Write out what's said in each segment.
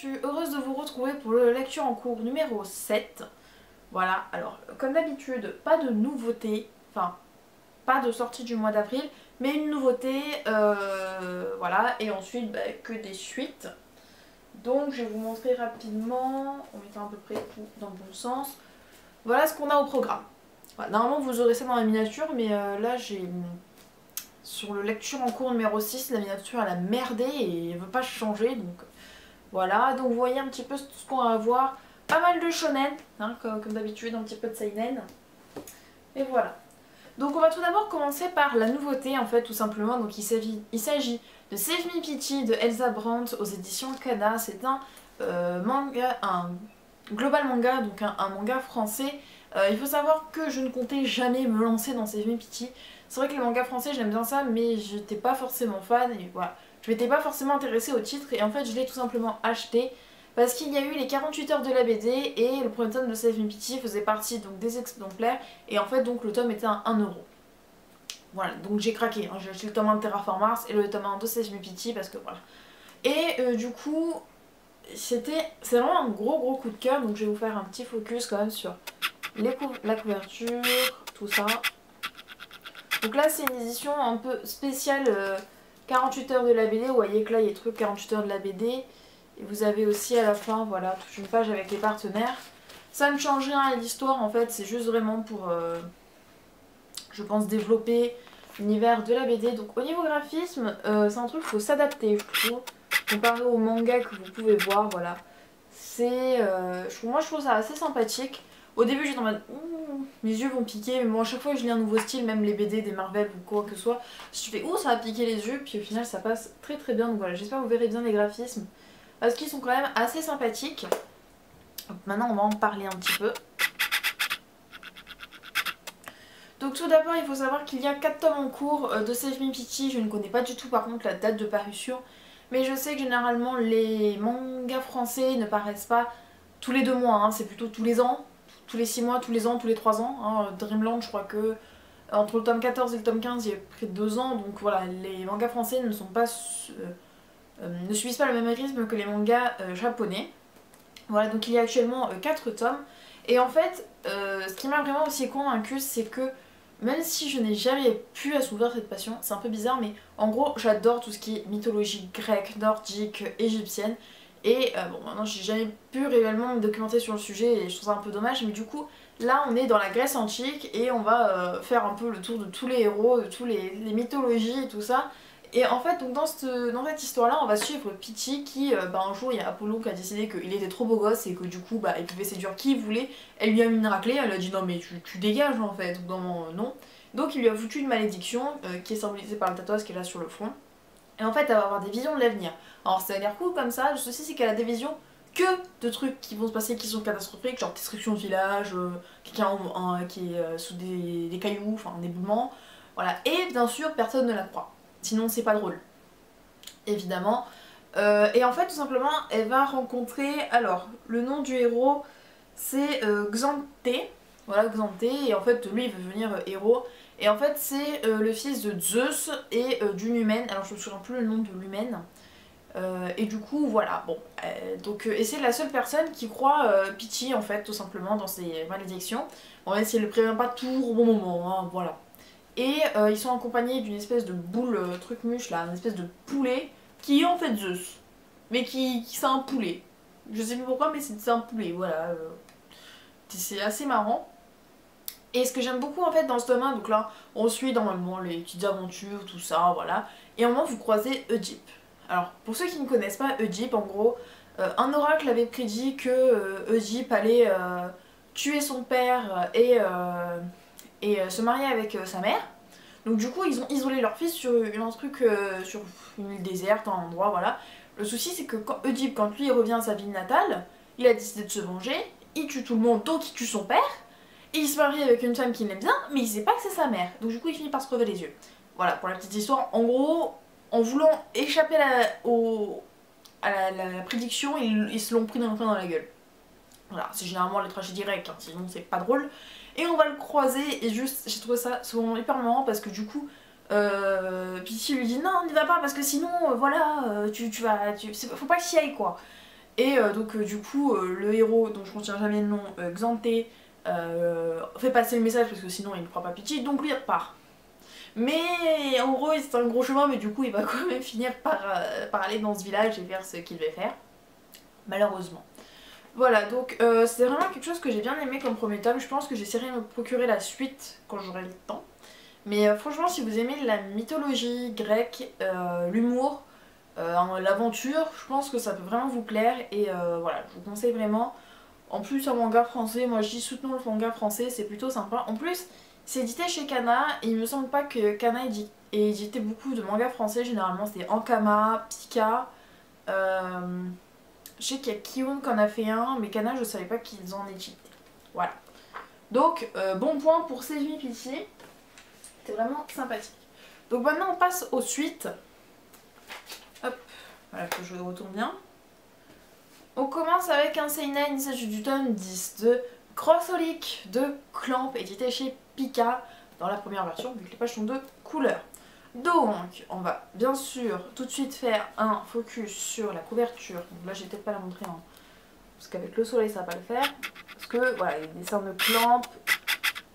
je suis heureuse de vous retrouver pour le lecture en cours numéro 7. Voilà, alors comme d'habitude, pas de nouveauté, enfin pas de sortie du mois d'avril, mais une nouveauté, voilà, et ensuite que des suites. Donc je vais vous montrer rapidement, en mettant à peu près tout dans le bon sens, voilà ce qu'on a au programme. Voilà, normalement vous aurez ça dans la miniature, mais là j'ai... Sur le lecture en cours numéro 6, la miniature elle a merdé et elle veut pas changer, donc... Voilà, donc vous voyez un petit peu tout ce qu'on va avoir. Pas mal de shonen, hein, comme d'habitude, un petit peu de seinen. Et voilà. Donc on va tout d'abord commencer par la nouveauté en fait tout simplement. Donc il s'agit de Save Me Pity de Elsa Brandt aux éditions Kana. C'est un manga, un global manga, donc un manga français. Il faut savoir que je ne comptais jamais me lancer dans Save Me Pity. C'est vrai que les mangas français j'aime bien ça, mais j'étais pas forcément fan et voilà. Je m'étais pas forcément intéressée au titre et en fait je l'ai tout simplement acheté parce qu'il y a eu les 48 heures de la BD et le premier tome de Save Me Pity faisait partie donc des exemplaires et en fait donc le tome était à 1€. Voilà, donc j'ai craqué, hein. J'ai acheté le tome 1 de Terraform Mars et le tome 1 de Save Me Pity parce que voilà. Et du coup c'est vraiment un gros coup de cœur, donc je vais vous faire un petit focus quand même sur la couverture, tout ça. Donc là c'est une édition un peu spéciale 48 heures de la BD, vous voyez que là il y a truc 48 heures de la BD. Et vous avez aussi à la fin, voilà, toute une page avec les partenaires. Ça ne change rien à l'histoire en fait, c'est juste vraiment pour, je pense, développer l'univers de la BD. Donc au niveau graphisme, c'est un truc qu'il faut s'adapter, je trouve, comparé au manga que vous pouvez voir, voilà. C'est, moi je trouve ça assez sympathique. Au début j'étais en mode mes yeux vont piquer, mais bon à chaque fois que je lis un nouveau style, même les BD des Marvel ou quoi que ce soit, je fais ça va piquer les yeux, puis au final ça passe très bien. Donc voilà, j'espère que vous verrez bien les graphismes parce qu'ils sont quand même assez sympathiques. Donc maintenant on va en parler un petit peu. Donc tout d'abord il faut savoir qu'il y a 4 tomes en cours de Save Me Pity. Je ne connais pas du tout par contre la date de parution, mais je sais que généralement les mangas français ne paraissent pas tous les 2 mois, hein. C'est plutôt tous les ans, tous les 6 mois, tous les ans, tous les 3 ans, hein. Dreamland je crois que entre le tome 14 et le tome 15 il y a près de 2 ans, donc voilà, les mangas français ne sont pas... ne subissent pas le même rythme que les mangas japonais. Voilà, donc il y a actuellement 4 tomes. Et en fait, ce qui m'a vraiment aussi convaincue, c'est que même si je n'ai jamais pu assouvir cette passion, c'est un peu bizarre, mais en gros, j'adore tout ce qui est mythologie grecque, nordique, égyptienne. Et bon, maintenant, j'ai jamais pu réellement me documenter sur le sujet et je trouve ça un peu dommage, mais du coup, là, on est dans la Grèce antique et on va faire un peu le tour de tous les héros, de tous les mythologies et tout ça. Et en fait, donc dans cette histoire-là, on va suivre Pity qui, un jour, il y a Apollo qui a décidé qu'il était trop beau gosse et que du coup, il pouvait séduire qui il voulait. Elle lui a mis une raclée, elle a dit non mais tu dégages en fait, non. Donc il lui a foutu une malédiction qui est symbolisée par le tatouage qu'elle a sur le front. Et en fait, elle va avoir des visions de l'avenir. Alors ça a l'air cool comme ça, le souci c'est qu'elle a des visions que de trucs qui vont se passer qui sont catastrophiques, genre destruction de village, quelqu'un qui est sous des cailloux, enfin un éboulement. Voilà, et bien sûr, personne ne la croit. Sinon c'est pas drôle, évidemment. Et en fait tout simplement elle va rencontrer, alors le nom du héros c'est Xanthé, voilà Xanthé, et en fait lui il veut devenir héros. Et en fait c'est le fils de Zeus et d'une humaine, alors je me souviens plus le nom de l'humaine. Et du coup voilà, bon, et c'est la seule personne qui croit Pity en fait tout simplement dans ses malédictions. Bon même si elle le prévient pas toujours au bon moment, hein, voilà. Et ils sont accompagnés d'une espèce de boule truc muche là, une espèce de poulet qui est en fait Zeus. Mais qui c'est un poulet. Je sais plus pourquoi mais c'est un poulet, voilà. C'est assez marrant. Et ce que j'aime beaucoup en fait dans ce domaine, donc là on suit normalement les petites aventures, tout ça, voilà. Et à un moment vous croisez Oedipe. Alors pour ceux qui ne connaissent pas Oedipe, en gros, un oracle avait prédit que Oedipe allait tuer son père et se marier avec sa mère. Donc du coup ils ont isolé leur fils sur sur une île déserte, un endroit, voilà. Le souci c'est que quand Oedipe, quand lui il revient à sa ville natale, il a décidé de se venger, il tue tout le monde, donc il tue son père, et il se marie avec une femme qu'il aime bien, mais il sait pas que c'est sa mère. Donc du coup il finit par se crever les yeux. Voilà pour la petite histoire. En gros, en voulant échapper à la prédiction, ils se l'ont pris dans la gueule. Voilà, c'est généralement les tragédies grecques, hein, sinon c'est pas drôle. Et on va le croiser et juste, j'ai trouvé ça souvent hyper marrant parce que du coup, Pity lui dit non, n'y va pas parce que sinon, voilà, faut pas que tu y ailles quoi. Et donc du coup le héros, dont je ne retiens jamais le nom, Xanté, fait passer le message parce que sinon il ne croit pas Peachy, donc lui il repart. Mais en gros c'est un gros chemin, mais du coup il va quand même finir par aller dans ce village et faire ce qu'il devait faire, malheureusement. Voilà, donc c'est vraiment quelque chose que j'ai bien aimé comme premier tome. Je pense que j'essaierai de me procurer la suite quand j'aurai le temps. Mais franchement, si vous aimez la mythologie grecque, l'humour, l'aventure, je pense que ça peut vraiment vous plaire. Et voilà, je vous conseille vraiment. En plus, un manga français, moi je dis soutenons le manga français, c'est plutôt sympa. En plus, c'est édité chez Kana et il me semble pas que Kana ait édité beaucoup de mangas français. Généralement, c'était Ankama, Pika. Je sais qu'il y a Kiun qui en a fait un, mais Kana, je savais pas qu'ils en éditaient. Voilà. Donc, bon point pour Sejimi Pichi. C'est vraiment sympathique. Donc maintenant, on passe aux suites. Hop, voilà que je retourne bien. On commence avec un seinen, il s'agit du tome 10 de Crossholic de Clamp, édité chez Pika dans la première version, vu que les pages sont de couleur. Donc, on va bien sûr tout de suite faire un focus sur la couverture. Donc là, je vais peut-être pas la montrer, hein, parce qu'avec le soleil, ça va pas le faire. Parce que voilà, les dessins de Clamp,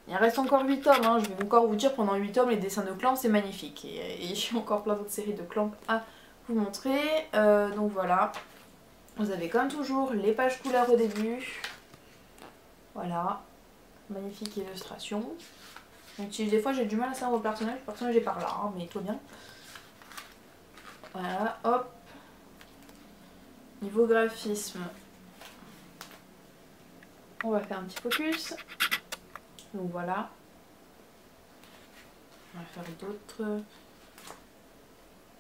il reste encore 8 tomes. Hein. Je vais encore vous dire, pendant 8 tomes, les dessins de Clamp, c'est magnifique. Et j'ai encore plein d'autres séries de Clamp à vous montrer. Donc voilà. Vous avez comme toujours les pages couleurs au début. Voilà. Magnifique illustration. Donc si des fois j'ai du mal à savoir au personnage est par là, hein, mais tout bien. Voilà, hop. Niveau graphisme, on va faire un petit focus. Donc voilà. On va faire d'autres.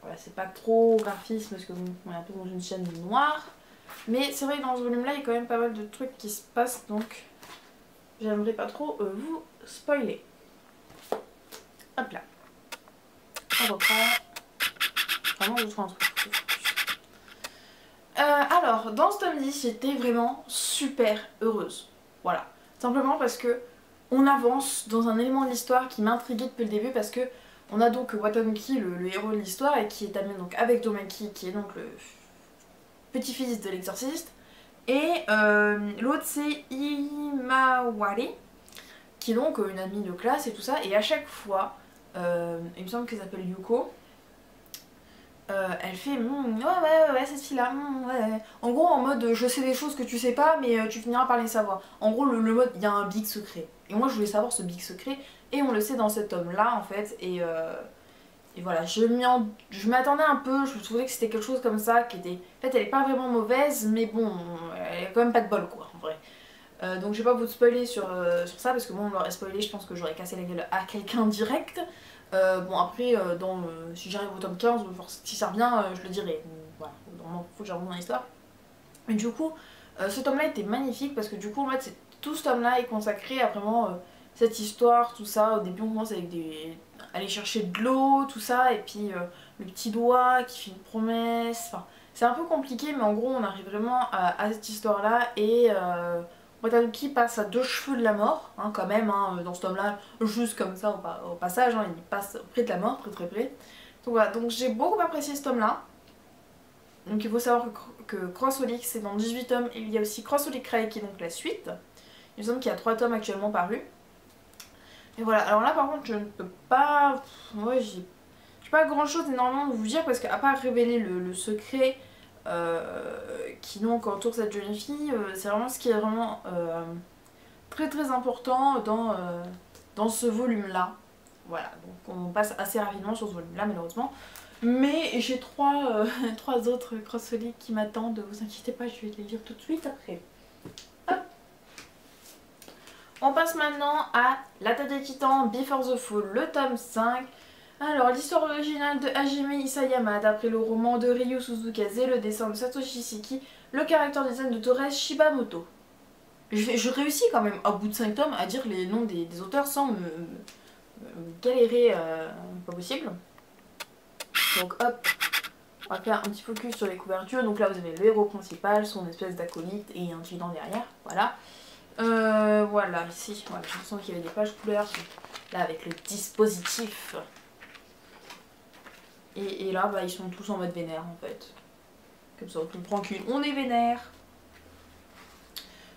Voilà, c'est pas trop graphisme parce que bon, on est un peu dans une chaîne noire. Mais c'est vrai que dans ce volume-là, il y a quand même pas mal de trucs qui se passent, donc j'aimerais pas trop vous spoiler. Hop là. On reprend. Vraiment, je trouve un truc. Alors, dans ce tome 10, j'étais vraiment super heureuse. Voilà. Simplement parce que on avance dans un élément de l'histoire qui m'intriguait depuis le début, parce que on a donc Watanuki, le héros de l'histoire, et qui est ami donc avec Domaki, qui est donc le petit-fils de l'exorciste. Et l'autre c'est Imawari, qui est donc une amie de classe et tout ça. Et à chaque fois, il me semble qu'elle s'appelle Yuko, elle fait ouais cette fille là, ouais. En gros en mode je sais des choses que tu sais pas mais tu finiras par les savoir. En gros le mode il y a un big secret. Et moi je voulais savoir ce big secret et on le sait dans cet tome là en fait. Et voilà, je m'attendais un peu, je trouvais que c'était quelque chose comme ça qui était... En fait elle est pas vraiment mauvaise mais bon, elle a quand même pas de bol quoi en vrai. Donc je vais pas vous spoiler sur ça parce que bon on m'aurait spoilé, je pense que j'aurais cassé la gueule à quelqu'un direct. Bon après, si j'arrive au tome 15, si ça revient, je le dirai. Voilà, vraiment, faut que j'avance dans l'histoire. Et du coup, ce tome-là était magnifique parce que du coup, en fait, tout ce tome-là est consacré à vraiment cette histoire, tout ça. Au début, on commence avec aller chercher de l'eau, tout ça, et puis le petit doigt qui fait une promesse. Enfin, c'est un peu compliqué, mais en gros, on arrive vraiment à cette histoire-là et... Watanuki passe à 2 cheveux de la mort, hein, quand même, hein, dans ce tome-là, juste comme ça au passage, hein, il passe près de la mort, très près. Donc voilà, donc j'ai beaucoup apprécié ce tome-là. Donc il faut savoir que Crossholic c'est dans 18 tomes, et il y a aussi Crossholic Ray qui est donc la suite. Il me semble qu'il y a 3 tomes actuellement parus. Et voilà, alors là par contre je ne peux pas... Ouais, j'ai pas grand-chose énormément à vous dire parce qu'à part révéler le secret... qui donc entoure cette jeune fille, c'est vraiment ce qui est vraiment très très important dans ce volume là. Voilà, donc on passe assez rapidement sur ce volume là malheureusement. Mais j'ai trois autres Crossholic qui m'attendent, vous inquiétez pas, je vais les lire tout de suite après. Hop. On passe maintenant à L'attaque des titans Before the Fall, le tome 5. Alors, l'histoire originale de Hajime Isayama, d'après le roman de Ryu Suzukaze, le dessin de Satoshi Shiki, le caractère design de Torres Shibamoto. Je réussis quand même, au bout de 5 tomes, à dire les noms des auteurs sans me galérer, pas possible. Donc hop, on va faire un petit focus sur les couvertures. Donc là, vous avez le héros principal, son espèce d'acolyte et un gigan derrière, voilà. Voilà, ici, voilà, je sens qu'il y avait des pages couleurs, là avec le dispositif. Et là, bah, ils sont tous en mode vénère en fait. comme ça, on est tranquille, on est vénère.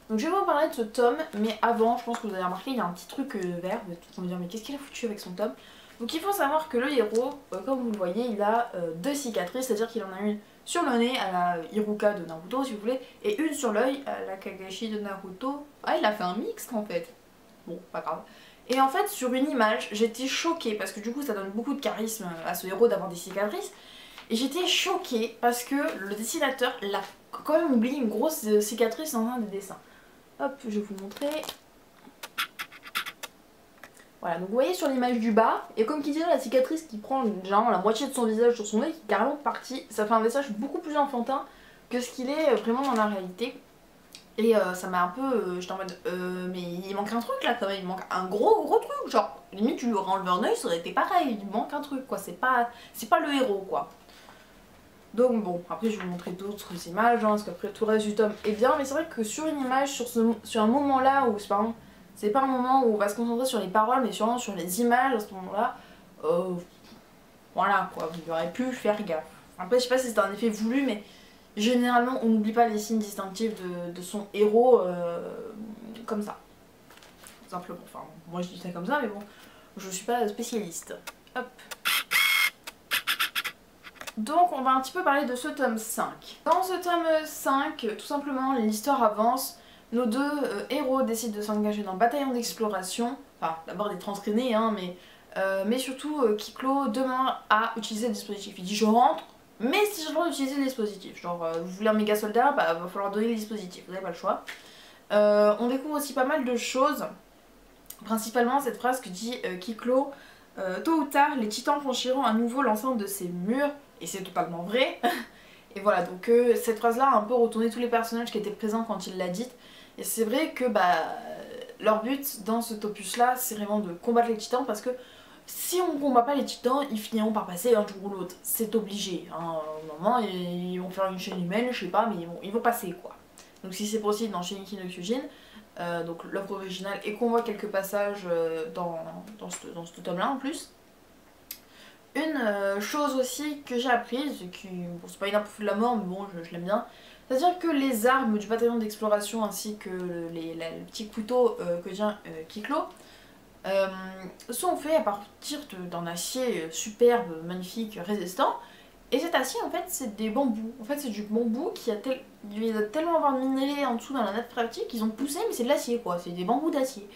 Donc je vais vous parler de ce tome, mais avant, je pense que vous avez remarqué, il y a un petit truc vert, vous êtes tous en train de me dire mais qu'est-ce qu'il a foutu avec son tome? Donc il faut savoir que le héros, comme vous le voyez, il a deux cicatrices, c'est-à-dire qu'il en a une sur le nez à la Hiruka de Naruto si vous voulez, et une sur l'œil à la Kagashi de Naruto. Ah, il a fait un mix en fait. Bon, pas grave. Et en fait, sur une image, j'étais choquée, parce que du coup ça donne beaucoup de charisme à ce héros d'avoir des cicatrices, et j'étais choquée parce que le dessinateur l'a quand même oublié une grosse cicatrice dans un des dessins. Hop, je vais vous montrer. Voilà, donc vous voyez sur l'image du bas, et comme qui dirait la cicatrice qui prend généralement la moitié de son visage sur son œil, qui est carrément partie, ça fait un visage beaucoup plus enfantin que ce qu'il est vraiment dans la réalité. Et ça m'a un peu... j'étais en mode, mais il manque un truc là quand même, il manque un gros truc, genre, limite tu lui aurais enlevé un œil, ça aurait été pareil, il manque un truc quoi, c'est pas le héros quoi. Donc bon, après je vais vous montrer d'autres images, hein, parce qu'après tout le reste du tome est bien, mais c'est vrai que sur une image, sur un moment là où c'est pas un moment où on va se concentrer sur les paroles, mais sûrement sur les images à ce moment-là, voilà quoi, vous auriez pu faire gaffe. Après je sais pas si c'est un effet voulu, mais généralement on n'oublie pas les signes distinctifs de son héros comme ça. Tout simplement, enfin moi je dis ça comme ça, mais bon, je suis pas spécialiste. Hop. Donc on va un petit peu parler de ce tome 5. Dans ce tome 5, tout simplement l'histoire avance, nos deux héros décident de s'engager dans le bataillon d'exploration, enfin d'abord d'être entraînés hein, mais surtout Kiklo demande à utiliser le dispositif. Il dit je rentre, mais si j'ai le droit d'utiliser le dispositif, genre vous voulez un méga soldat, bah va falloir donner le dispositif, vous n'avez pas le choix. On découvre aussi pas mal de choses, principalement cette phrase que dit Kiklo, tôt ou tard les titans franchiront à nouveau l'enceinte de ces murs. Et c'est totalement vrai. Et voilà, donc cette phrase-là a un peu retourné tous les personnages qui étaient présents quand il l'a dite. Et c'est vrai que leur but dans cet opus-là, c'est vraiment de combattre les titans, parce que si on ne combat pas les titans, ils finiront par passer un jour ou l'autre. C'est obligé. Hein. À un moment, ils vont faire une chaîne humaine, je sais pas, mais ils vont passer quoi. Donc si c'est possible dans Shingeki no Kyojin, donc l'œuvre originale, et qu'on voit quelques passages dans ce tome-là en plus. Une chose aussi que j'ai apprise, qui, bon, c'est pas une info de la mort, mais bon, je l'aime bien, c'est-à-dire que les armes du bataillon d'exploration ainsi que le petit couteau que vient Kiklo sont faits à partir d'un acier superbe, magnifique, résistant. Et cet acier, en fait, c'est des bambous. En fait, c'est du bambou qui a tellement avoir minéré en dessous dans la nappe phréatique qu'ils ont poussé, mais c'est de l'acier quoi, c'est des bambous d'acier.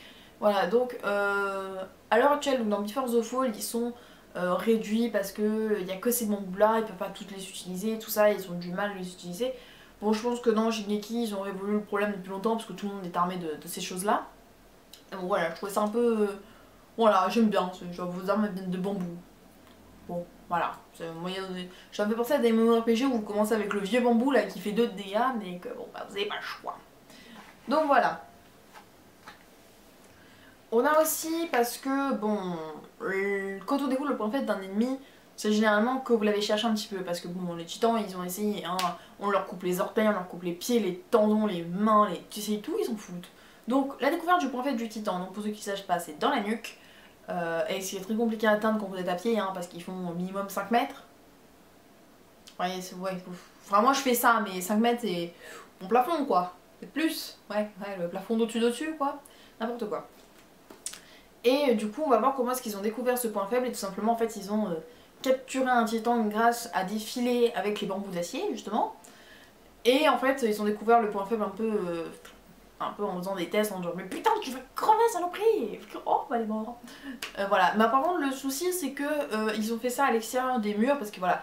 Voilà, donc à l'heure actuelle, dans Before the Fall, ils sont réduits parce que il n'y a que ces bambous là, ils peuvent pas toutes les utiliser, tout ça, ils ont du mal à les utiliser. Bon, je pense que dans Shingeki, ils ont résolu le problème depuis longtemps parce que tout le monde est armé de ces choses là. Bon, voilà, je trouvais ça un peu. Voilà, j'aime bien, genre vos armes viennent de bambou. Bon, voilà, ça me fait penser à des MMORPG où vous commencez avec le vieux bambou là qui fait 2 de dégâts, mais que bon, bah, vous avez pas le choix. Donc voilà. On a aussi parce que, bon, quand on découvre le point faible d'un ennemi, c'est généralement que vous l'avez cherché un petit peu, parce que bon, les titans ils ont essayé, hein, on leur coupe les orteils, on leur coupe les pieds, les tendons, les mains, tu sais tout, ils s'en foutent. Donc la découverte du point faible du titan, donc pour ceux qui ne sachent pas, c'est dans la nuque, et c'est très compliqué à atteindre quand vous êtes à pied, hein, parce qu'ils font au minimum 5 mètres. Ouais, enfin moi je fais ça, mais 5 mètres c'est mon plafond quoi, c'est plus, ouais, le plafond d'au-dessus quoi, n'importe quoi. Et du coup on va voir comment est-ce qu'ils ont découvert ce point faible, et tout simplement en fait ils ont capturé un titan grâce à des filets avec les bambous d'acier justement. Et en fait ils ont découvert le point faible un peu en faisant des tests en disant mais putain tu vas crever saloperie. Oh bah les morts. Voilà, mais par contre le souci c'est que ils ont fait ça à l'extérieur des murs parce que voilà,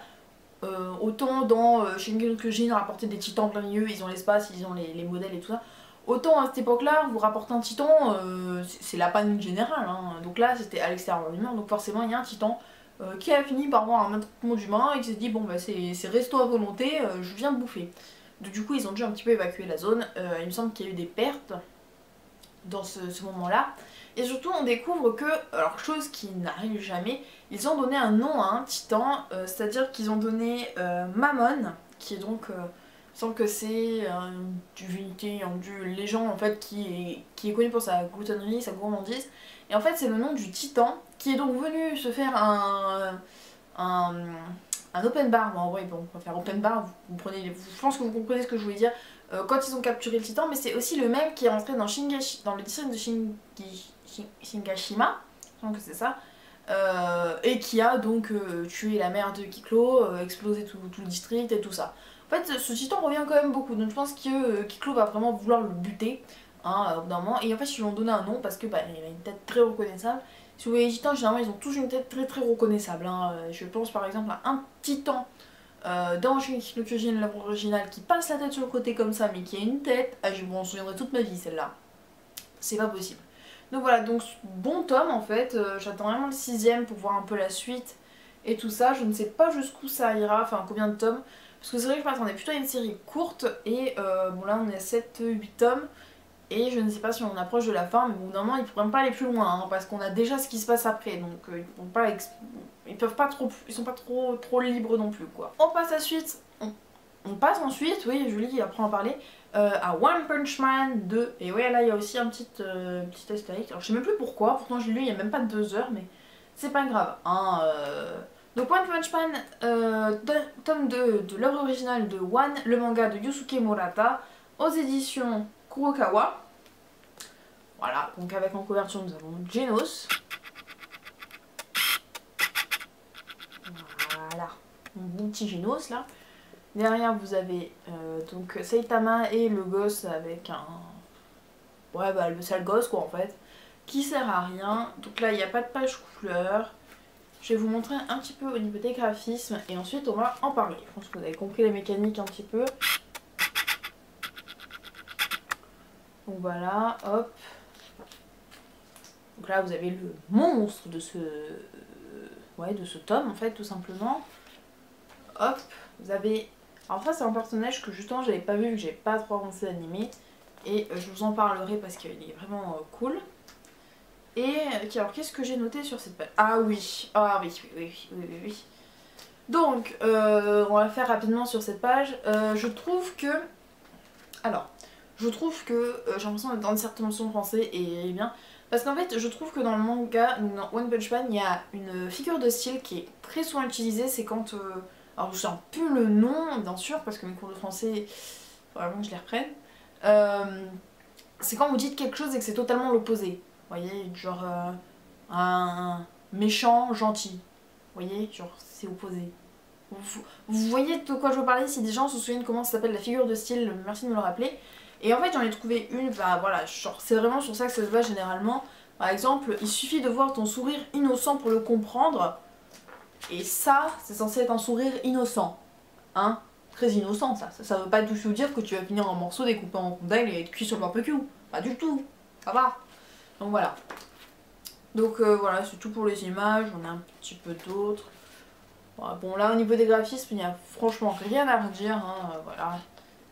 autant dans Shingeki no Kyojin rapporter des titans plein milieu, ils ont l'espace, ils ont les modèles et tout ça. Autant à cette époque-là, vous rapportez un titan, c'est la panique générale. Hein. Donc là, c'était à l'extérieur du mur, donc forcément, il y a un titan qui a fini par voir un attroupement d'humains et qui s'est dit bon, bah c'est resto à volonté, je viens de bouffer. Donc du coup, ils ont dû un petit peu évacuer la zone. Il me semble qu'il y a eu des pertes dans ce moment-là. Et surtout, on découvre que, alors chose qui n'arrive jamais, ils ont donné un nom à un titan, c'est-à-dire qu'ils ont donné Mammon, qui est donc. Il me semble que c'est une divinité, un dieu légende en fait qui est connu pour sa gloutonnerie, sa gourmandise. Et en fait c'est le nom du titan qui est donc venu se faire un un open bar, mais en vrai bon on va faire open bar, je pense que vous comprenez ce que je voulais dire, quand ils ont capturé le titan, mais c'est aussi le même qui est rentré dans le district de Shingashima, je pense que c'est ça, et qui a donc tué la mère de Kiklo, explosé tout le district et tout ça. En fait ce titan revient quand même beaucoup, donc je pense que Kiklo va vraiment vouloir le buter, hein, au bout d'un moment, et en fait ils lui ont donné un nom parce que bah, il a une tête très reconnaissable. Si vous voyez les titans, généralement ils ont tous une tête très reconnaissable, hein. Je pense par exemple à un titan dans Shingeki no Kyojin, l'œuvre originale, qui passe la tête sur le côté comme ça mais qui a une tête, je m'en souviendrai toute ma vie celle-là. C'est pas possible. Donc voilà, donc bon tome en fait, j'attends vraiment le 6ème pour voir un peu la suite et tout ça, je ne sais pas jusqu'où ça ira, enfin combien de tomes, parce que c'est vrai que je m'attendais plutôt à une série courte et bon là on est à 7-8 tomes et je ne sais pas si on approche de la fin, mais au bout d'un moment ils pourraient pas aller plus loin, hein, parce qu'on a déjà ce qui se passe après, donc ils sont pas trop libres non plus quoi. On passe ensuite, oui Julie apprend à parler, à One Punch Man 2, et ouais là il y a aussi un petit astérique, alors je sais même plus pourquoi, pourtant je l'ai lu il y a même pas 2 heures, mais c'est pas grave, hein, Donc One Punch Man, tome 2 de l'œuvre originale de One, le manga de Yusuke Murata, aux éditions Kurokawa. Voilà, donc avec en couverture nous avons Genos. Voilà, mon bon petit Genos là. Derrière vous avez donc Saitama et le gosse avec un... Ouais bah le sale gosse quoi en fait. Qui sert à rien. Donc là il n'y a pas de page couleur. Je vais vous montrer un petit peu au niveau des graphismes et ensuite on va en parler. Je pense que vous avez compris la mécanique un petit peu. Donc voilà, hop. Donc là vous avez le monstre de ce tome en fait tout simplement. Hop, vous avez... Alors ça c'est un personnage que justement j'avais pas vu, que j'ai pas trop avancé l'animé. Et je vous en parlerai parce qu'il est vraiment cool. Et alors qu'est-ce que j'ai noté sur cette page? Ah oui. Donc on va faire rapidement sur cette page. Je trouve que j'ai l'impression d'être dans une certaine mention français et bien. Parce qu'en fait je trouve que dans le manga, dans One Punch Man, il y a une figure de style qui est très souvent utilisée, c'est quand... alors je sais plus le nom bien sûr parce que mes cours de français, faut vraiment que je les reprenne. C'est quand vous dites quelque chose et que c'est totalement l'opposé. Vous voyez, genre un méchant gentil. Vous voyez, genre c'est opposé. Vous voyez de quoi je veux parler? Si des gens se souviennent comment ça s'appelle la figure de style, merci de me le rappeler. Et en fait j'en ai trouvé une, bah voilà, genre c'est vraiment sur ça que ça se base généralement. Par exemple, il suffit de voir ton sourire innocent pour le comprendre. Et ça, c'est censé être un sourire innocent. Hein? Très innocent ça. Ça veut pas du tout dire que tu vas finir en morceaux découpés en rondelles et être cuit sur le barbecue. Pas du tout. Ça va. Donc voilà. Donc voilà, c'est tout pour les images. On a un petit peu d'autres. Bon là au niveau des graphismes, il n'y a franchement rien à redire. Hein, voilà.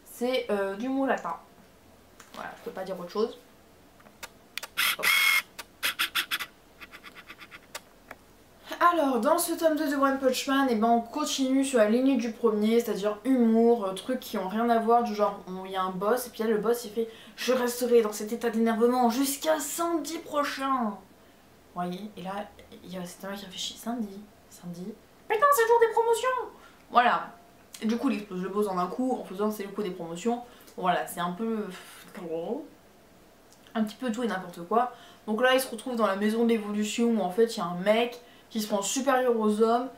C'est du Murata. Voilà, je peux pas dire autre chose. Hop. Alors, dans ce tome 2 de One Punch Man, et ben on continue sur la lignée du premier, c'est-à-dire humour, trucs qui ont rien à voir, du genre, il y a un boss, et puis là le boss il fait « Je resterai dans cet état d'énervement jusqu'à samedi prochain !» Vous voyez, et là, il y a cet homme qui réfléchit « Samedi, putain c'est le jour des promotions !» Voilà, et du coup il explose le boss en un coup, en faisant c'est le coup des promotions, voilà, c'est un peu... un petit peu tout et n'importe quoi. Donc là il se retrouve dans la maison d'évolution où en fait il y a un mec qui se pense supérieur aux hommes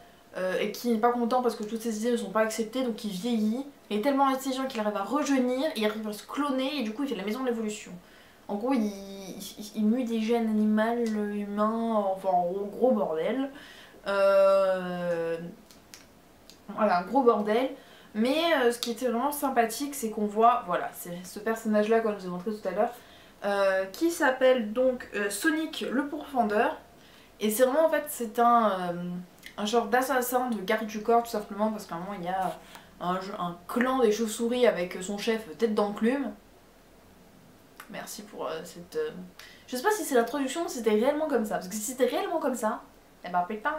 et qui n'est pas content parce que toutes ses idées ne sont pas acceptées, donc il vieillit, il est tellement intelligent qu'il arrive à rejeunir, il arrive à se cloner et du coup il fait la maison de l'évolution. En gros il mue des gènes animaux, humains, enfin gros bordel. Voilà, gros bordel. Mais ce qui était vraiment sympathique c'est qu'on voit, voilà, c'est ce personnage là comme je vous ai montré tout à l'heure, qui s'appelle donc Sonic le Pourfendeur. Et c'est vraiment en fait c'est un genre d'assassin, de garde du corps tout simplement parce qu'à un moment il y a un clan des chauves-souris avec son chef tête d'enclume. Merci pour cette... Je sais pas si c'est la traduction ou si c'était réellement comme ça, parce que si c'était réellement comme ça, eh ben putain,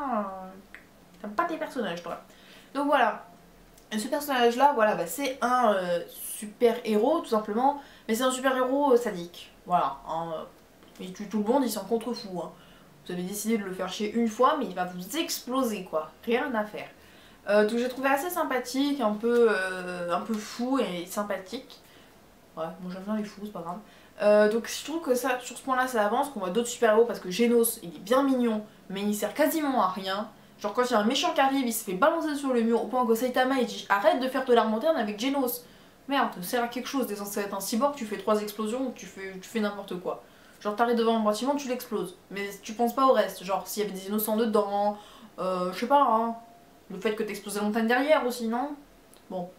t'aimes pas tes personnages toi. Donc voilà, et ce personnage là, voilà, bah, c'est un super héros tout simplement, mais c'est un super héros sadique, voilà. Hein, il tue tout le monde, il s'en contrefou. Hein. Vous avez décidé de le faire chier une fois, mais il va vous exploser quoi, rien à faire. Donc j'ai trouvé assez sympathique, un peu fou et sympathique. Ouais, moi j'aime bien les fous, c'est pas grave. Donc je trouve que ça, sur ce point là ça avance, qu'on voit d'autres super-héros parce que Genos il est bien mignon mais il sert quasiment à rien. Genre quand il y a un méchant qui arrive il se fait balancer sur le mur au point que Saitama il dit arrête de faire de l'arme moderne avec Genos. Merde, ça sert à quelque chose, t'es censé être un cyborg, tu fais 3 explosions, tu fais n'importe quoi. Genre t'arrives devant un bâtiment, tu l'exploses. Mais tu penses pas au reste, genre s'il y avait des innocents dedans, je sais pas, hein. Le fait que t'exploses la montagne derrière aussi, non? Bon,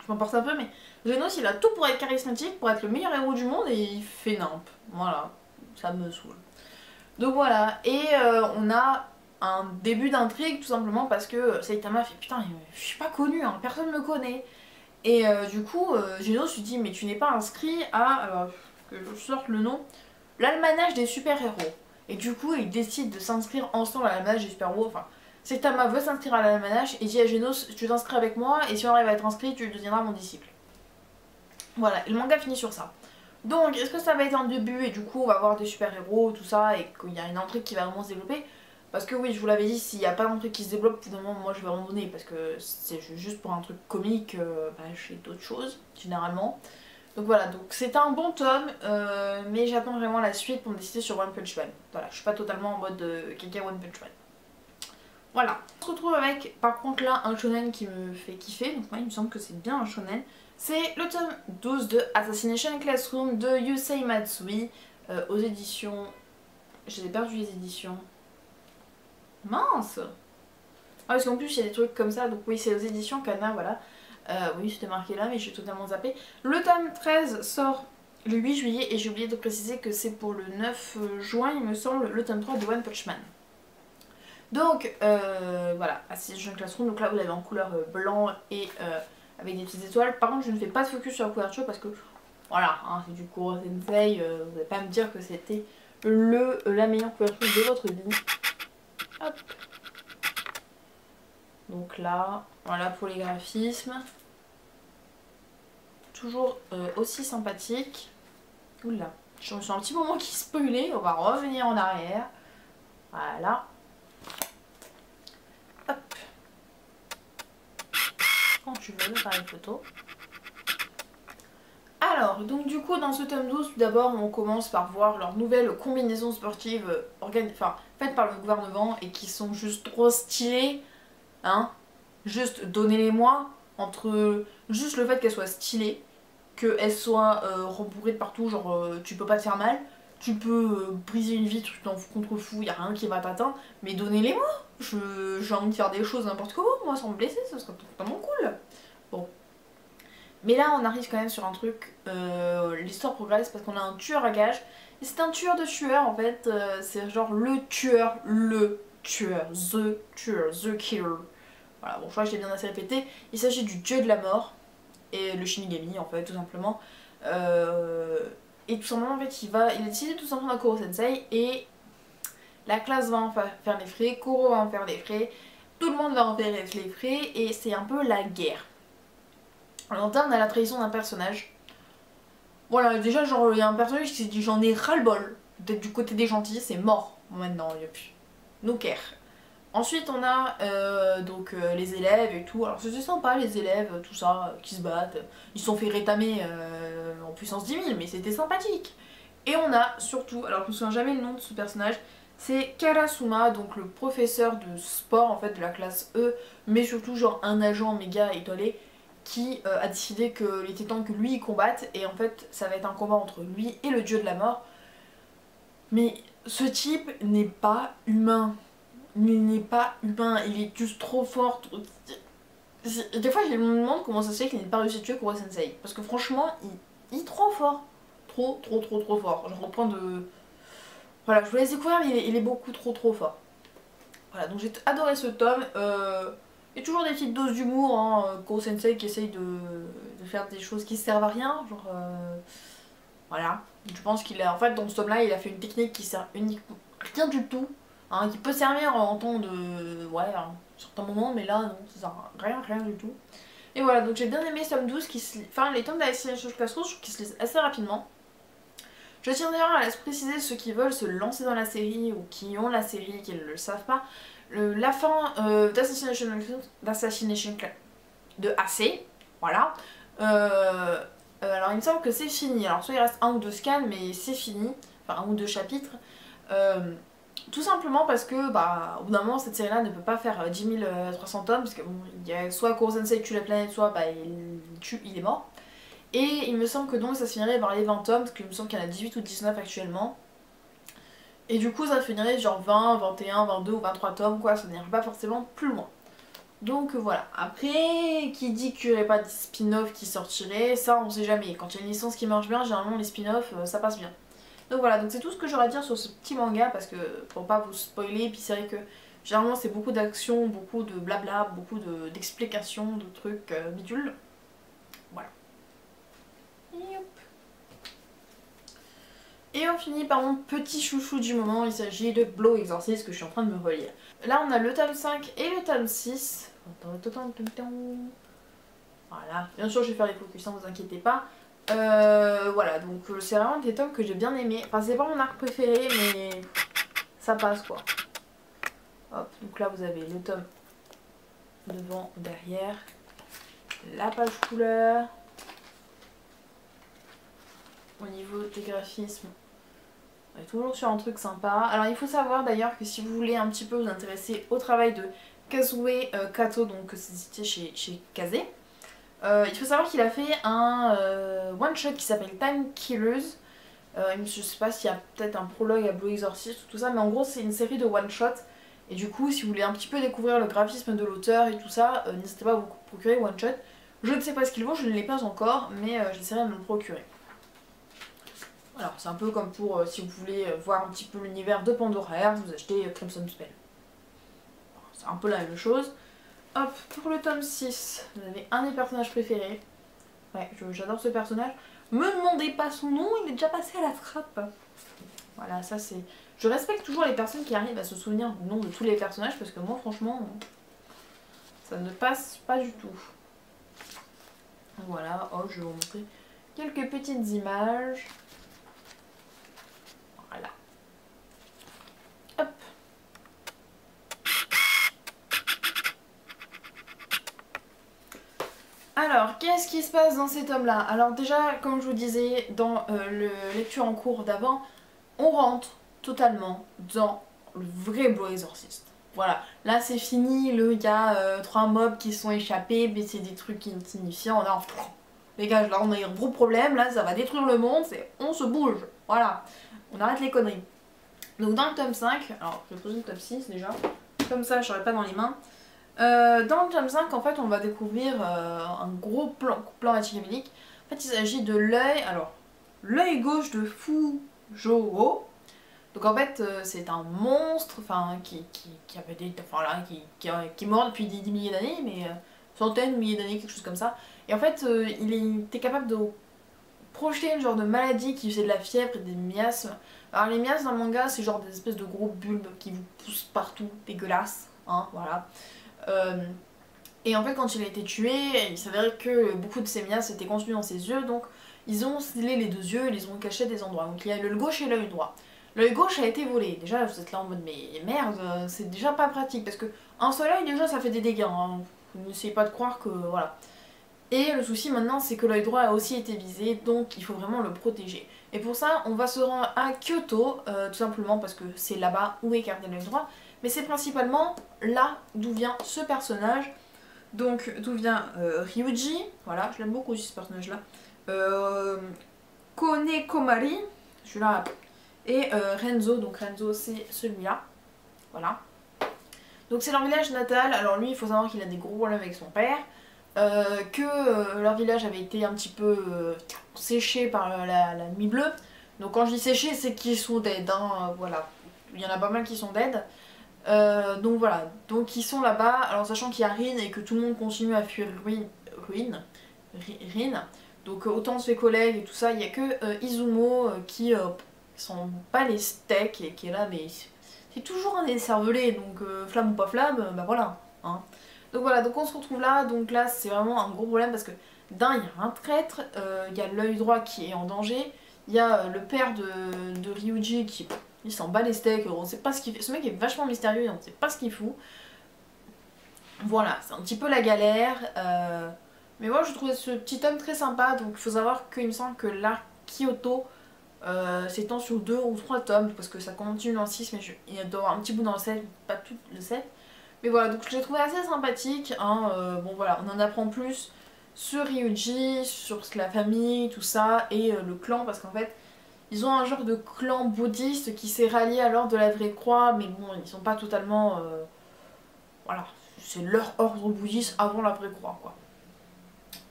je m'emporte un peu, mais Genos il a tout pour être charismatique, pour être le meilleur héros du monde et il fait nimp. Voilà, ça me saoule. Donc voilà, et on a un début d'intrigue tout simplement parce que Saitama fait putain, je suis pas connu, hein, personne me connaît. Et du coup, Genos lui dit mais tu n'es pas inscrit à, alors que je sorte le nom, l'almanach des super-héros. Et du coup, il décide de s'inscrire ensemble à l'almanach des super-héros. Enfin, Saitama veut s'inscrire à l'almanach et dit à Genos tu t'inscris avec moi et si on arrive à être inscrit, tu deviendras mon disciple. Voilà, et le manga finit sur ça. Donc, est-ce que ça va être un début et du coup on va avoir des super-héros, tout ça, et qu'il y a une intrigue qui va vraiment se développer? Parce que oui, je vous l'avais dit, s'il n'y a pas d'intrigue qui se développe, finalement moi je vais abandonner parce que c'est juste pour un truc comique, bah, j'ai d'autres choses, généralement. Donc voilà, donc c'est un bon tome, mais j'attends vraiment la suite pour me décider sur One Punch Man. Voilà, je suis pas totalement en mode Keke One Punch Man. Voilà. On se retrouve avec, par contre là, un shonen qui me fait kiffer, donc moi il me semble que c'est bien un shonen. C'est le tome 12 de Assassination Classroom de Yusei Matsui, aux éditions... J'ai perdu les éditions. Mince. Ah parce qu'en plus il y a des trucs comme ça, donc oui c'est aux éditions Kana, voilà. Oui c'était marqué là mais j'ai totalement zappé. Le tome 13 sort le 8 juillet et j'ai oublié de préciser que c'est pour le 9 juin il me semble le tome 3 de One Punch Man. Donc voilà, Assassination Classroom, donc là vous l'avez en couleur blanc et avec des petites étoiles. Par contre je ne fais pas de focus sur la couverture parce que voilà, hein, c'est du Kuro Sensei, vous n'allez pas me dire que c'était la meilleure couverture de votre vie. Hop. Donc là, voilà pour les graphismes. Toujours aussi sympathique. Oula, je me suis un petit moment qui spoilait, on va revenir en arrière. Voilà. Hop. Quand tu veux, l'appareil photo. Alors, donc du coup, dans ce tome 12, tout d'abord, on commence par voir leurs nouvelles combinaisons sportives faites par le gouvernement et qui sont juste trop stylées. Hein, juste donnez-les-moi entre juste le fait qu'elles soient stylées, qu'elles soient rembourrées de partout, genre tu peux pas te faire mal, tu peux briser une vitre, tu t'en contrefous, y a rien qui va t'atteindre, mais donnez-les-moi. J'ai envie de faire des choses n'importe comment, moi sans me blesser, ça serait totalement cool. Bon. Mais là on arrive quand même sur un truc, l'histoire progresse parce qu'on a un tueur à gages, et c'est un tueur de tueur en fait, c'est genre le tueur, the tueur, the killer. Voilà, bon je crois que je l'ai bien assez répété, il s'agit du dieu de la mort, et le Shinigami en fait tout simplement. Et tout simplement en fait il a décidé tout simplement à Kuro Sensei et la classe va en faire les frais, Kuro va en faire les frais, tout le monde va en faire les frais et c'est un peu la guerre. Alors, en termes de la trahison d'un personnage, voilà déjà genre il y a un personnage qui s'est dit j'en ai ras le bol d'être du côté des gentils, c'est mort maintenant, il n'y a plus. No care. Ensuite on a les élèves et tout, alors c'était sympa les élèves, tout ça, qui se battent, ils se sont fait rétamer en puissance 10 000 mais c'était sympathique. Et on a surtout, alors je me souviens jamais le nom de ce personnage, c'est Karasuma, donc le professeur de sport en fait de la classe E, mais surtout genre un agent méga étoilé qui a décidé qu'il était temps que lui il combatte et en fait ça va être un combat entre lui et le dieu de la mort. Mais ce type n'est pas humain. Il n'est pas humain, il est juste trop fort. Des fois je me demande comment ça se fait qu'il n'ait pas réussi à tuer Kuro Sensei. Parce que franchement, il est trop fort. Trop fort. Je reprends de... Voilà, je vous laisse découvrir mais il est beaucoup trop fort. Voilà, donc j'ai adoré ce tome. Il y a toujours des petites doses d'humour, hein. Kuro Sensei qui essaye de faire des choses qui servent à rien. Genre... Voilà. Je pense qu'il a... En fait, dans ce tome-là, il a fait une technique qui sert uniquement rien du tout. Hein, qui peut servir en temps de... Ouais, à certains moments, mais là, non, ça sert à rien du tout. Et voilà, donc j'ai bien aimé ce tome 12 qui se... Enfin, les tomes d'Assassination Classroom, je trouve qu'ils se lisent assez rapidement. Je tiens d'ailleurs à se préciser, ceux qui veulent se lancer dans la série ou qui ont la série et qui ne le savent pas, la fin d'Assassination de AC, voilà. Alors il me semble que c'est fini, alors soit il reste un ou deux scans mais c'est fini, enfin un ou deux chapitres. Tout simplement parce que bah, au bout d'un moment cette série là ne peut pas faire 10 300 tomes parce que bon, il y a soit Kurosensei tue la planète, soit bah, il est mort. Et il me semble que donc ça se finirait par les 20 tomes, parce qu'il me semble qu'il y en a 18 ou 19 actuellement. Et du coup ça finirait genre 20, 21, 22 ou 23 tomes quoi, ça n'irait pas forcément plus loin. Donc voilà, après, qui dit qu'il n'y aurait pas de spin-off qui sortirait, ça on sait jamais. Quand il y a une licence qui marche bien, généralement les spin-off ça passe bien. Donc voilà, donc c'est tout ce que j'aurais à dire sur ce petit manga parce que pour pas vous spoiler, puis c'est vrai que généralement c'est beaucoup d'action, beaucoup de blabla, beaucoup d'explications, de trucs bidules. Voilà. Et hop. Et on finit par mon petit chouchou du moment, il s'agit de Blow Exorcist que je suis en train de me relire. Là on a le tome 5 et le tome 6. Voilà, bien sûr je vais faire les focus, ne vous inquiétez pas. Voilà, donc c'est vraiment des tomes que j'ai bien aimés. Enfin c'est pas mon arc préféré mais ça passe quoi. Hop, donc là vous avez le tome devant, derrière, la page couleur. Au niveau des graphismes, on est toujours sur un truc sympa. Alors il faut savoir d'ailleurs que si vous voulez un petit peu vous intéresser au travail de Kazue Kato, donc c'est cité chez Kaze, il faut savoir qu'il a fait un one shot qui s'appelle Time Killers. Je sais pas s'il y a peut-être un prologue à Blue Exorcist ou tout ça, mais en gros c'est une série de one shot. Et du coup si vous voulez un petit peu découvrir le graphisme de l'auteur et tout ça, n'hésitez pas à vous procurer one shot. Je ne sais pas ce qu'il vaut, je ne l'ai pas encore, mais j'essaierai de me le procurer. Alors c'est un peu comme pour si vous voulez voir un petit peu l'univers de Pandora, vous achetez Crimson Spell. C'est un peu la même chose. Hop, pour le tome 6, vous avez un des personnages préférés. Ouais, j'adore ce personnage. Me demandez pas son nom, il est déjà passé à la trappe. Voilà, ça c'est... Je respecte toujours les personnes qui arrivent à se souvenir du nom de tous les personnages parce que moi franchement, ça ne passe pas du tout. Voilà, oh je vais vous montrer quelques petites images. Voilà. Hop. Alors, qu'est-ce qui se passe dans ces tomes-là? Alors déjà, comme je vous disais dans le lecture en cours d'avant, on rentre totalement dans le vrai Blow Exorcist. Voilà, là c'est fini, il y a 3 mobs qui sont échappés, mais c'est des trucs insignifiants, on a les gars, là on a un gros problème, là ça va détruire le monde, on se bouge, voilà, on arrête les conneries. Donc dans le tome 5, alors je vais poser le tome 6 déjà, comme ça je n'aurai pas dans les mains. Dans le tome 5 en fait on va découvrir un gros plan machiavélique. En fait il s'agit de l'œil, alors l'œil gauche de Fujōo. Donc en fait c'est un monstre enfin, qui avait des, enfin, là, qui est mort depuis des milliers d'années, mais centaines, milliers d'années, quelque chose comme ça. Et en fait il était capable de projeter une genre de maladie qui faisait de la fièvre et des miasmes. Alors les miasmes dans le manga c'est genre des espèces de gros bulbes qui vous poussent partout, dégueulasses, hein, voilà. Et en fait quand il a été tué, il s'avérait que beaucoup de ces miasmes étaient contenus dans ses yeux, donc ils ont scellé les deux yeux et les ont cachés à des endroits. Donc il y a l'œil gauche et l'œil droit. L'œil gauche a été volé. Déjà vous êtes là en mode mais merde, c'est déjà pas pratique parce que un seul œil déjà ça fait des dégâts, hein. Vous n'essayez pas de croire que voilà. Et le souci maintenant c'est que l'œil droit a aussi été visé, donc il faut vraiment le protéger. Et pour ça on va se rendre à Kyoto, tout simplement parce que c'est là-bas où est gardé l'œil droit. Mais c'est principalement là d'où vient ce personnage. Donc d'où vient Ryuji, voilà, je l'aime beaucoup aussi ce personnage là. Konekomari, celui-là. Et Renzo, donc Renzo c'est celui-là. Voilà. Donc c'est leur village natal, alors lui il faut savoir qu'il a des gros problèmes avec son père. Que leur village avait été un petit peu séché par la nuit bleue. Donc quand je dis séché c'est qu'ils sont dead, hein, voilà. Il y en a pas mal qui sont dead. Donc voilà, donc ils sont là-bas, alors sachant qu'il y a Rin et que tout le monde continue à fuir Rin. Donc autant de ses collègues et tout ça, il n'y a que Izumo qui s'en bat les steaks et qui est là, mais c'est toujours un écervelé, donc flamme ou pas flamme, bah voilà. Hein. Donc voilà, donc on se retrouve là, donc là c'est vraiment un gros problème parce que d'un, il y a un traître, il y a l'œil droit qui est en danger, il y a le père de Ryuji qui il s'en bat les steaks, on sait pas ce qu'il fait. Ce mec est vachement mystérieux et on sait pas ce qu'il fout. Voilà, c'est un petit peu la galère. Mais moi je trouvais ce petit tome très sympa, donc il faut savoir qu'il me semble que l'arc Kyoto s'étend sur 2 ou 3 tomes, parce que ça continue en 6, mais il y a un petit bout dans le 7, pas tout le 7. Mais voilà, donc je l'ai trouvé assez sympathique, hein. Bon voilà, on en apprend plus sur Ryuji, sur la famille, tout ça, et le clan, parce qu'en fait, ils ont un genre de clan bouddhiste qui s'est rallié à l'ordre de la vraie croix, mais bon, ils sont pas totalement... voilà, c'est leur ordre bouddhiste avant la vraie croix, quoi.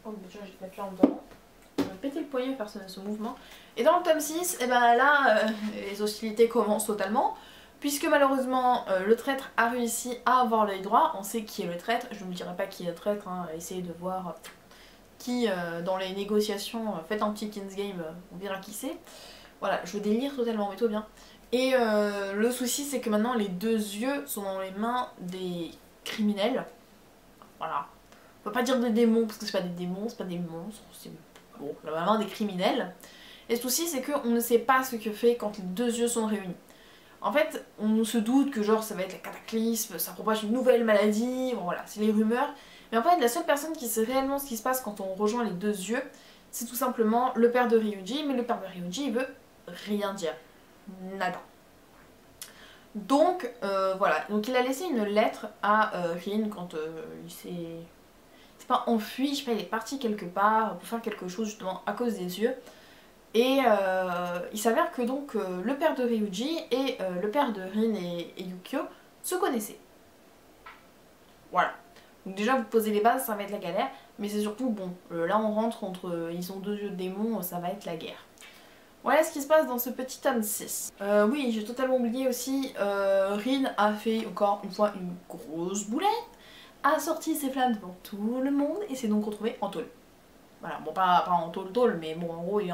Oh, déjà, je vais te mettre là en dedans. Je vais péter le poignet faire ce mouvement. Et dans le tome 6, et ben là, les hostilités commencent totalement. Puisque malheureusement, le traître a réussi à avoir l'œil droit. On sait qui est le traître. Je ne vous dirai pas qui est le traître. Hein. Essayez de voir qui, dans les négociations, faites un petit King's Game, on verra qui c'est. Voilà, je délire totalement, mais tout bien. Et le souci, c'est que maintenant, les 2 yeux sont dans les mains des criminels. Voilà. On peut pas dire des démons parce que c'est pas des démons, c'est pas des monstres, c'est bon, vraiment des criminels. Et le souci c'est qu'on ne sait pas ce que fait quand les 2 yeux sont réunis. En fait, on se doute que genre ça va être le cataclysme, ça propage une nouvelle maladie, bon voilà, c'est les rumeurs. Mais en fait, la seule personne qui sait réellement ce qui se passe quand on rejoint les 2 yeux, c'est tout simplement le père de Ryuji, mais le père de Ryuji il veut rien dire. Nada. Donc voilà, donc il a laissé une lettre à Rin quand il s'est... C'est pas enfui, je sais pas, il est parti quelque part pour faire quelque chose justement à cause des yeux. Et il s'avère que donc le père de Ryuji et le père de Rin et Yukio se connaissaient. Voilà. Donc déjà vous posez les bases, ça va être la galère. Mais c'est surtout bon, là on rentre entre... ils ont 2 yeux de démon, ça va être la guerre. Voilà ce qui se passe dans ce petit tome 6. Oui, j'ai totalement oublié aussi, Rin a fait encore une fois une grosse boulette, a sorti ses flammes devant tout le monde et s'est donc retrouvé en tôle. Voilà, bon pas en tôle, mais bon en gros il est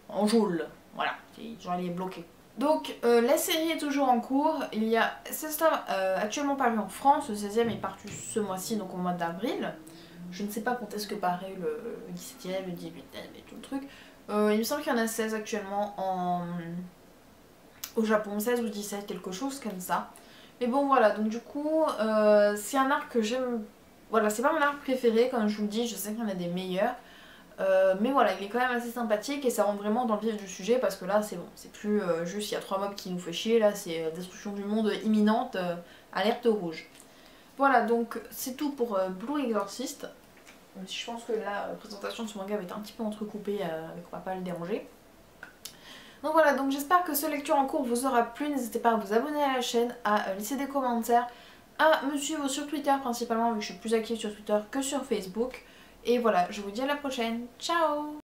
en geôle. Voilà, genre il est bloqué. Donc la série est toujours en cours, il y a 16 tomes actuellement parus en France, le 16e est paru ce mois-ci, donc au mois d'avril. Je ne sais pas quand est-ce que paraît le 17e, le 18e et tout le truc. Il me semble qu'il y en a 16 actuellement au Japon, 16 ou 17, quelque chose comme ça. Mais bon voilà, donc du coup, c'est un arc que j'aime... Voilà, c'est pas mon arc préféré, comme je vous le dis, je sais qu'il y en a des meilleurs. Mais voilà, il est quand même assez sympathique et ça rentre vraiment dans le vif du sujet parce que là c'est bon, c'est plus juste il y a 3 mobs qui nous fait chier, là c'est destruction du monde imminente, alerte rouge. Voilà, donc c'est tout pour Blue Exorcist. Même si je pense que la présentation de ce manga va être un petit peu entrecoupée, donc on va pas le déranger. Donc voilà, donc j'espère que ce lecture en cours vous aura plu, n'hésitez pas à vous abonner à la chaîne, à laisser des commentaires, à me suivre sur Twitter principalement vu que je suis plus active sur Twitter que sur Facebook. Et voilà, je vous dis à la prochaine, ciao!